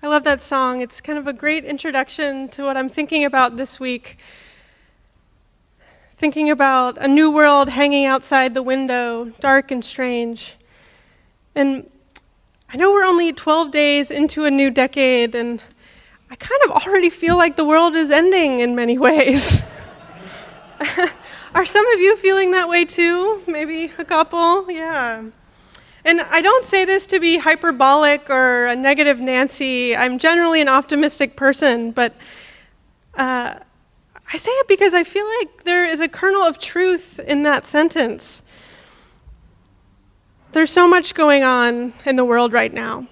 I love that song. It's kind of a great introduction to what I'm thinking about this week. Thinking about a new world hanging outside the window, dark and strange. And I know we're only 12 days into a new decade, and I kind of already feel like the world is ending in many ways. Are some of you feeling that way too? Maybe a couple? Yeah. And I don't say this to be hyperbolic or a negative Nancy. I'm generally an optimistic person, but I say it because I feel like there is a kernel of truth in that sentence. There's so much going on in the world right now.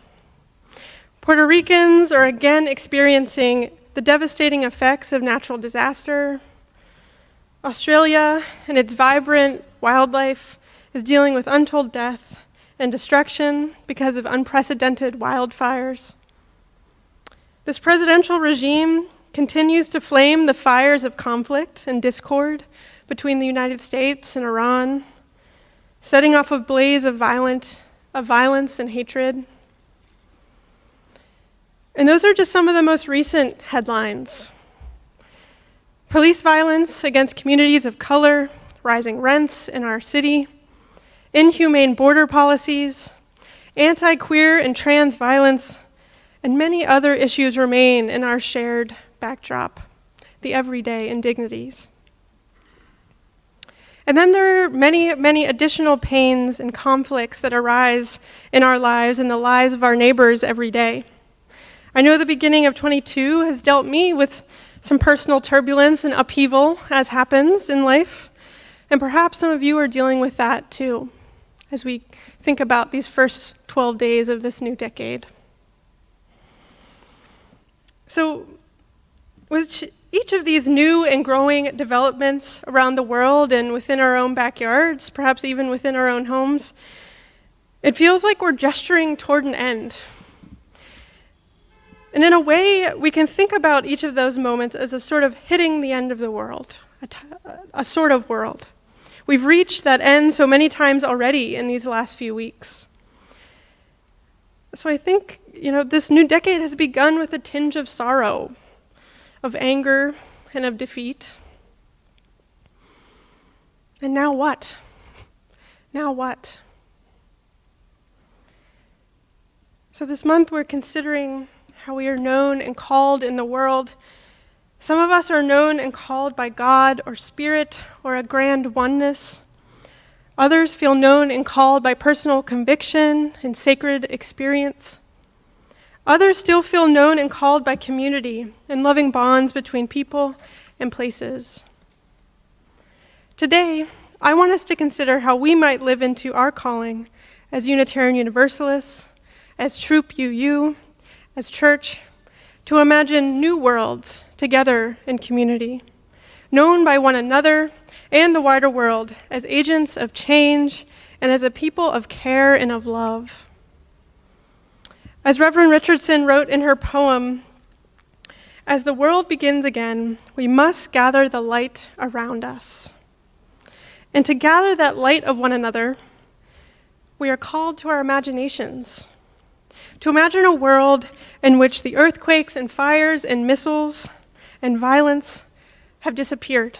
Puerto Ricans are again experiencing the devastating effects of natural disaster. Australia and its vibrant wildlife is dealing with untold death and destruction because of unprecedented wildfires. This presidential regime continues to flame the fires of conflict and discord between the United States and Iran, setting off a blaze of violence and hatred. And those are just some of the most recent headlines. Police violence against communities of color, rising rents in our city, inhumane border policies, anti-queer and trans violence, and many other issues remain in our shared backdrop, the everyday indignities. And then there are many, many additional pains and conflicts that arise in our lives and the lives of our neighbors every day. I know the beginning of 22 has dealt me with some personal turbulence and upheaval, as happens in life, and perhaps some of you are dealing with that too, as we think about these first 12 days of this new decade. So, with each of these new and growing developments around the world and within our own backyards, perhaps even within our own homes, it feels like we're gesturing toward an end. And in a way, we can think about each of those moments as a sort of hitting the end of the world, a sort of world. We've reached that end so many times already in these last few weeks. So I think, this new decade has begun with a tinge of sorrow, of anger, and of defeat. And now what? Now what? So this month we're considering how we are known and called in the world. Some of us are known and called by God or Spirit or a grand oneness. Others feel known and called by personal conviction and sacred experience. Others still feel known and called by community and loving bonds between people and places. Today, I want us to consider how we might live into our calling as Unitarian Universalists, as Troop UU, as church, to imagine new worlds together in community, known by one another and the wider world as agents of change and as a people of care and of love. As Reverend Richardson wrote in her poem, "As the world begins again, we must gather the light around us. And to gather that light of one another, we are called to our imaginations, to imagine a world in which the earthquakes and fires and missiles and violence have disappeared,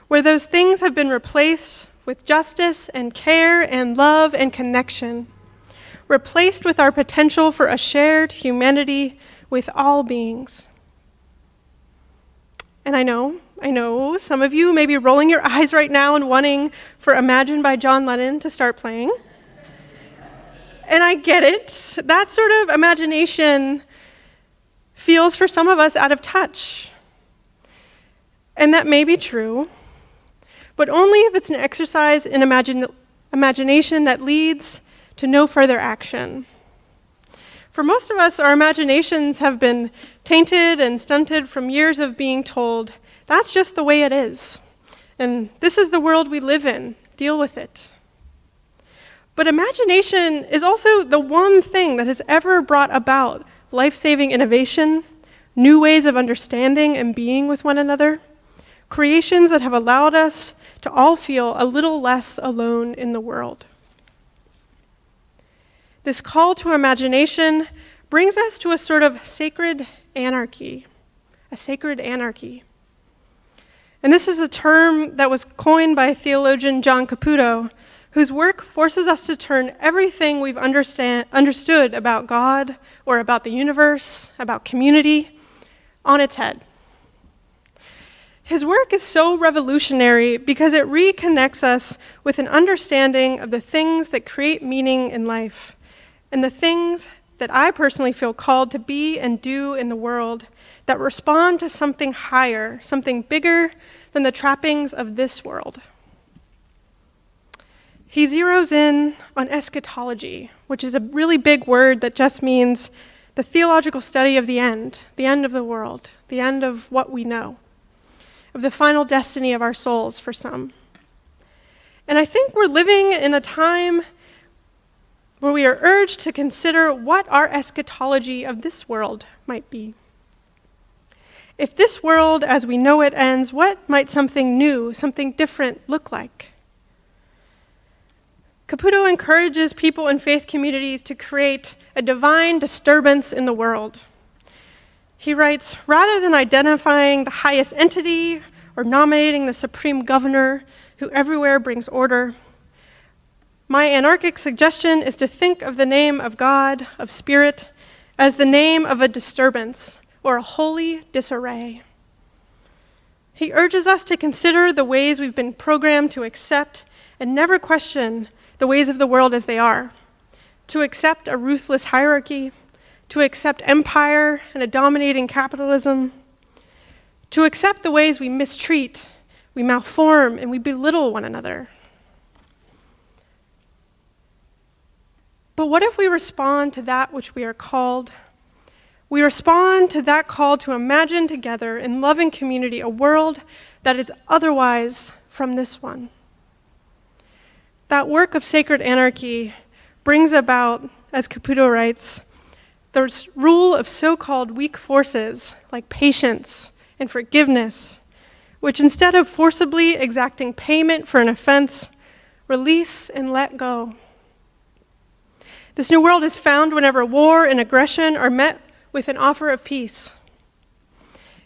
where those things have been replaced with justice and care and love and connection, replaced with our potential for a shared humanity with all beings." And I know some of you may be rolling your eyes right now and wanting for Imagine by John Lennon to start playing. And I get it. That sort of imagination feels for some of us out of touch. And that may be true, but only if it's an exercise in imagination that leads to no further action. For most of us, our imaginations have been tainted and stunted from years of being told, that's just the way it is, and this is the world we live in, deal with it. But imagination is also the one thing that has ever brought about life-saving innovation, new ways of understanding and being with one another, creations that have allowed us to all feel a little less alone in the world. This call to imagination brings us to a sort of sacred anarchy, a sacred anarchy. And this is a term that was coined by theologian John Caputo, whose work forces us to turn everything we've understood about God or about the universe, about community, on its head. His work is so revolutionary because it reconnects us with an understanding of the things that create meaning in life and the things that I personally feel called to be and do in the world that respond to something higher, something bigger than the trappings of this world. He zeroes in on eschatology, which is a really big word that just means the theological study of the end of the world, the end of what we know, of the final destiny of our souls for some. And I think we're living in a time where we are urged to consider what our eschatology of this world might be. If this world as we know it ends, what might something new, something different look like? Caputo encourages people in faith communities to create a divine disturbance in the world. He writes, rather than identifying the highest entity or nominating the supreme governor who everywhere brings order, my anarchic suggestion is to think of the name of God, of Spirit, as the name of a disturbance or a holy disarray. He urges us to consider the ways we've been programmed to accept and never question the ways of the world as they are, to accept a ruthless hierarchy, to accept empire and a dominating capitalism, to accept the ways we mistreat, we malform, and we belittle one another. But what if we respond to that which we are called? We respond to that call to imagine together in loving community a world that is otherwise from this one. That work of sacred anarchy brings about, as Caputo writes, the rule of so-called weak forces like patience and forgiveness, which instead of forcibly exacting payment for an offense, release and let go. This new world is found whenever war and aggression are met with an offer of peace.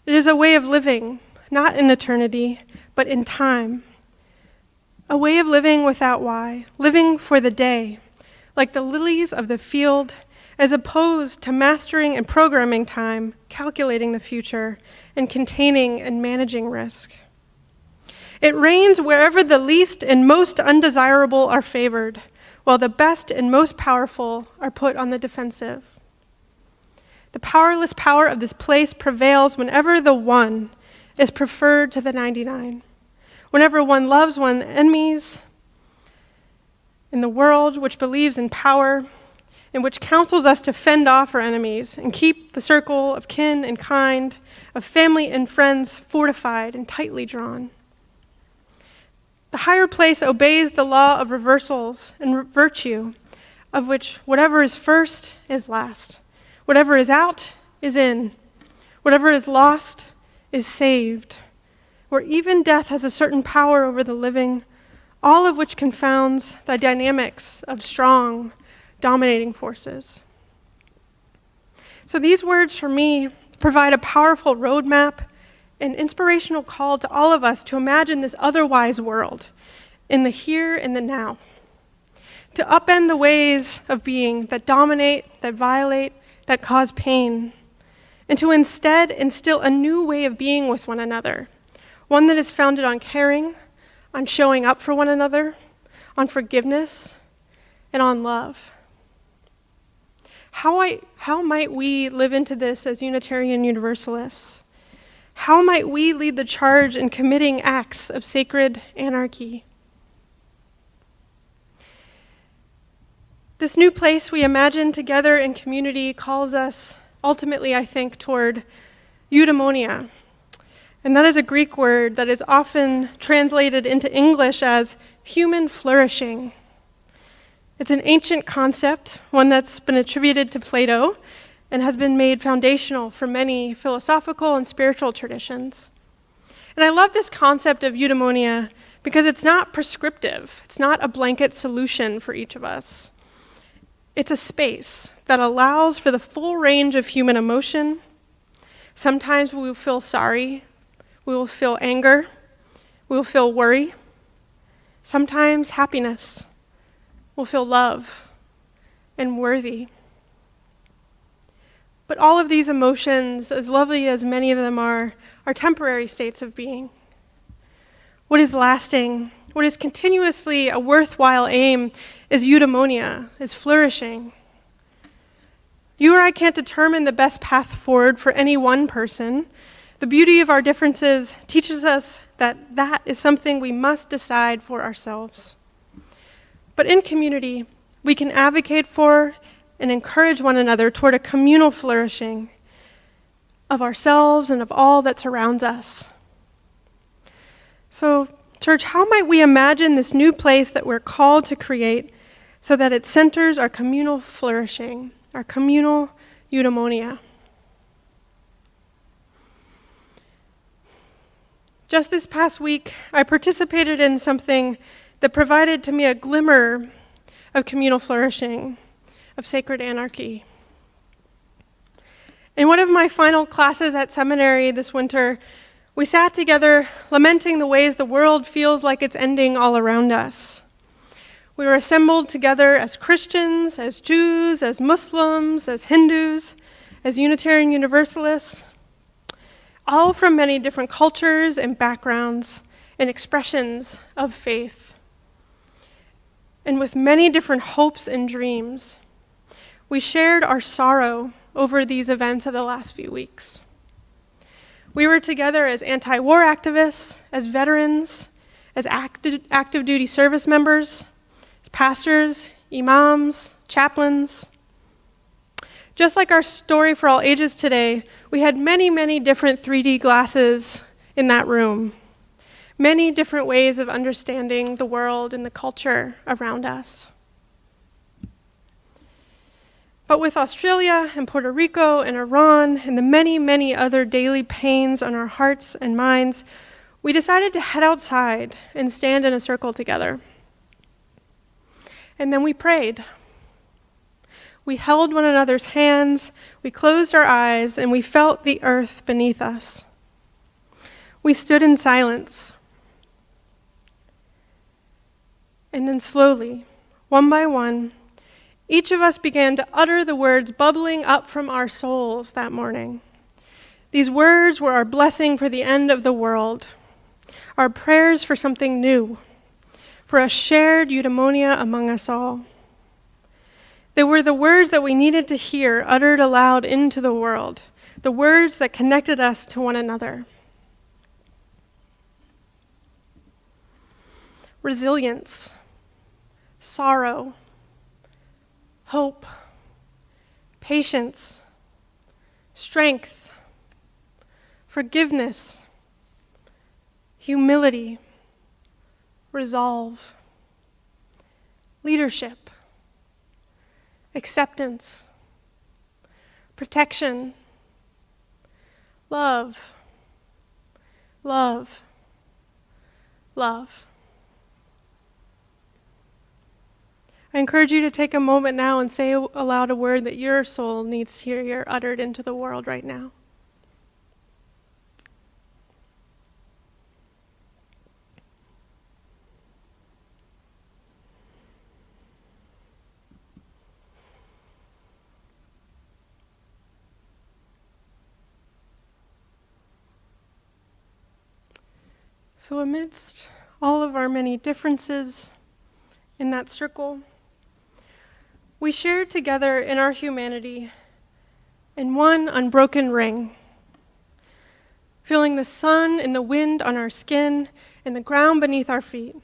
It is a way of living, not in eternity, but in time. A way of living without why, living for the day, like the lilies of the field, as opposed to mastering and programming time, calculating the future, and containing and managing risk. It reigns wherever the least and most undesirable are favored, while the best and most powerful are put on the defensive. The powerless power of this place prevails whenever the one is preferred to the 99. Whenever one loves one's enemies in the world which believes in power and which counsels us to fend off our enemies and keep the circle of kin and kind, of family and friends fortified and tightly drawn. The higher place obeys the law of reversals and virtue, of which whatever is first is last. Whatever is out is in. Whatever is lost is saved. Where even death has a certain power over the living, all of which confounds the dynamics of strong, dominating forces. So these words for me provide a powerful roadmap, an inspirational call to all of us to imagine this otherwise world in the here and the now, to upend the ways of being that dominate, that violate, that cause pain, and to instead instill a new way of being with one another, one that is founded on caring, on showing up for one another, on forgiveness, and on love. How might we live into this as Unitarian Universalists? How might we lead the charge in committing acts of sacred anarchy? This new place we imagine together in community calls us ultimately, I think, toward eudaimonia. And that is a Greek word that is often translated into English as human flourishing. It's an ancient concept, one that's been attributed to Plato and has been made foundational for many philosophical and spiritual traditions. And I love this concept of eudaimonia because it's not prescriptive. It's not a blanket solution for each of us. It's a space that allows for the full range of human emotion. Sometimes we will feel sorry, we will feel anger, we will feel worry. Sometimes happiness, we'll feel love and worthy. But all of these emotions, as lovely as many of them are temporary states of being. What is lasting, what is continuously a worthwhile aim is eudaimonia, is flourishing. You or I can't determine the best path forward for any one person. The beauty of our differences teaches us that that is something we must decide for ourselves. But in community, we can advocate for and encourage one another toward a communal flourishing of ourselves and of all that surrounds us. So, church, how might we imagine this new place that we're called to create so that it centers our communal flourishing, our communal eudaimonia? Just this past week, I participated in something that provided to me a glimmer of communal flourishing, of sacred anarchy. In one of my final classes at seminary this winter, we sat together lamenting the ways the world feels like it's ending all around us. We were assembled together as Christians, as Jews, as Muslims, as Hindus, as Unitarian Universalists, all from many different cultures and backgrounds and expressions of faith. And with many different hopes and dreams, we shared our sorrow over these events of the last few weeks. We were together as anti-war activists, as veterans, as active duty service members, as pastors, imams, chaplains. Just like our story for all ages today, we had many, many different 3D glasses in that room, many different ways of understanding the world and the culture around us. But with Australia and Puerto Rico and Iran and the many, many other daily pains on our hearts and minds, we decided to head outside and stand in a circle together. And then we prayed. We held one another's hands, we closed our eyes, and we felt the earth beneath us. We stood in silence. And then slowly, one by one, each of us began to utter the words bubbling up from our souls that morning. These words were our blessing for the end of the world, our prayers for something new, for a shared eudaimonia among us all. They were the words that we needed to hear uttered aloud into the world, the words that connected us to one another. Resilience, sorrow, hope, patience, strength, forgiveness, humility, resolve, leadership, acceptance, protection, love, love, love. I encourage you to take a moment now and say aloud a word that your soul needs to hear uttered into the world right now. So amidst all of our many differences in that circle, we shared together in our humanity in one unbroken ring, feeling the sun and the wind on our skin and the ground beneath our feet.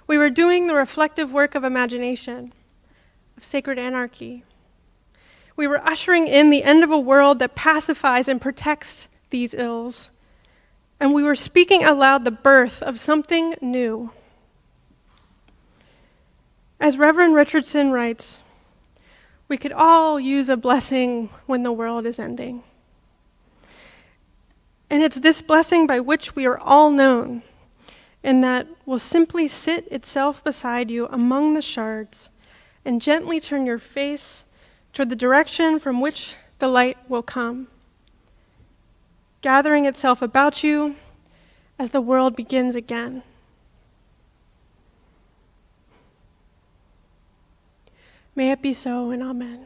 We were doing the reflective work of imagination, of sacred anarchy. We were ushering in the end of a world that pacifies and protects these ills, and we were speaking aloud the birth of something new. As Reverend Richardson writes, we could all use a blessing when the world is ending. And it's this blessing by which we are all known, and that will simply sit itself beside you among the shards and gently turn your face toward the direction from which the light will come, gathering itself about you as the world begins again. May it be so, and amen.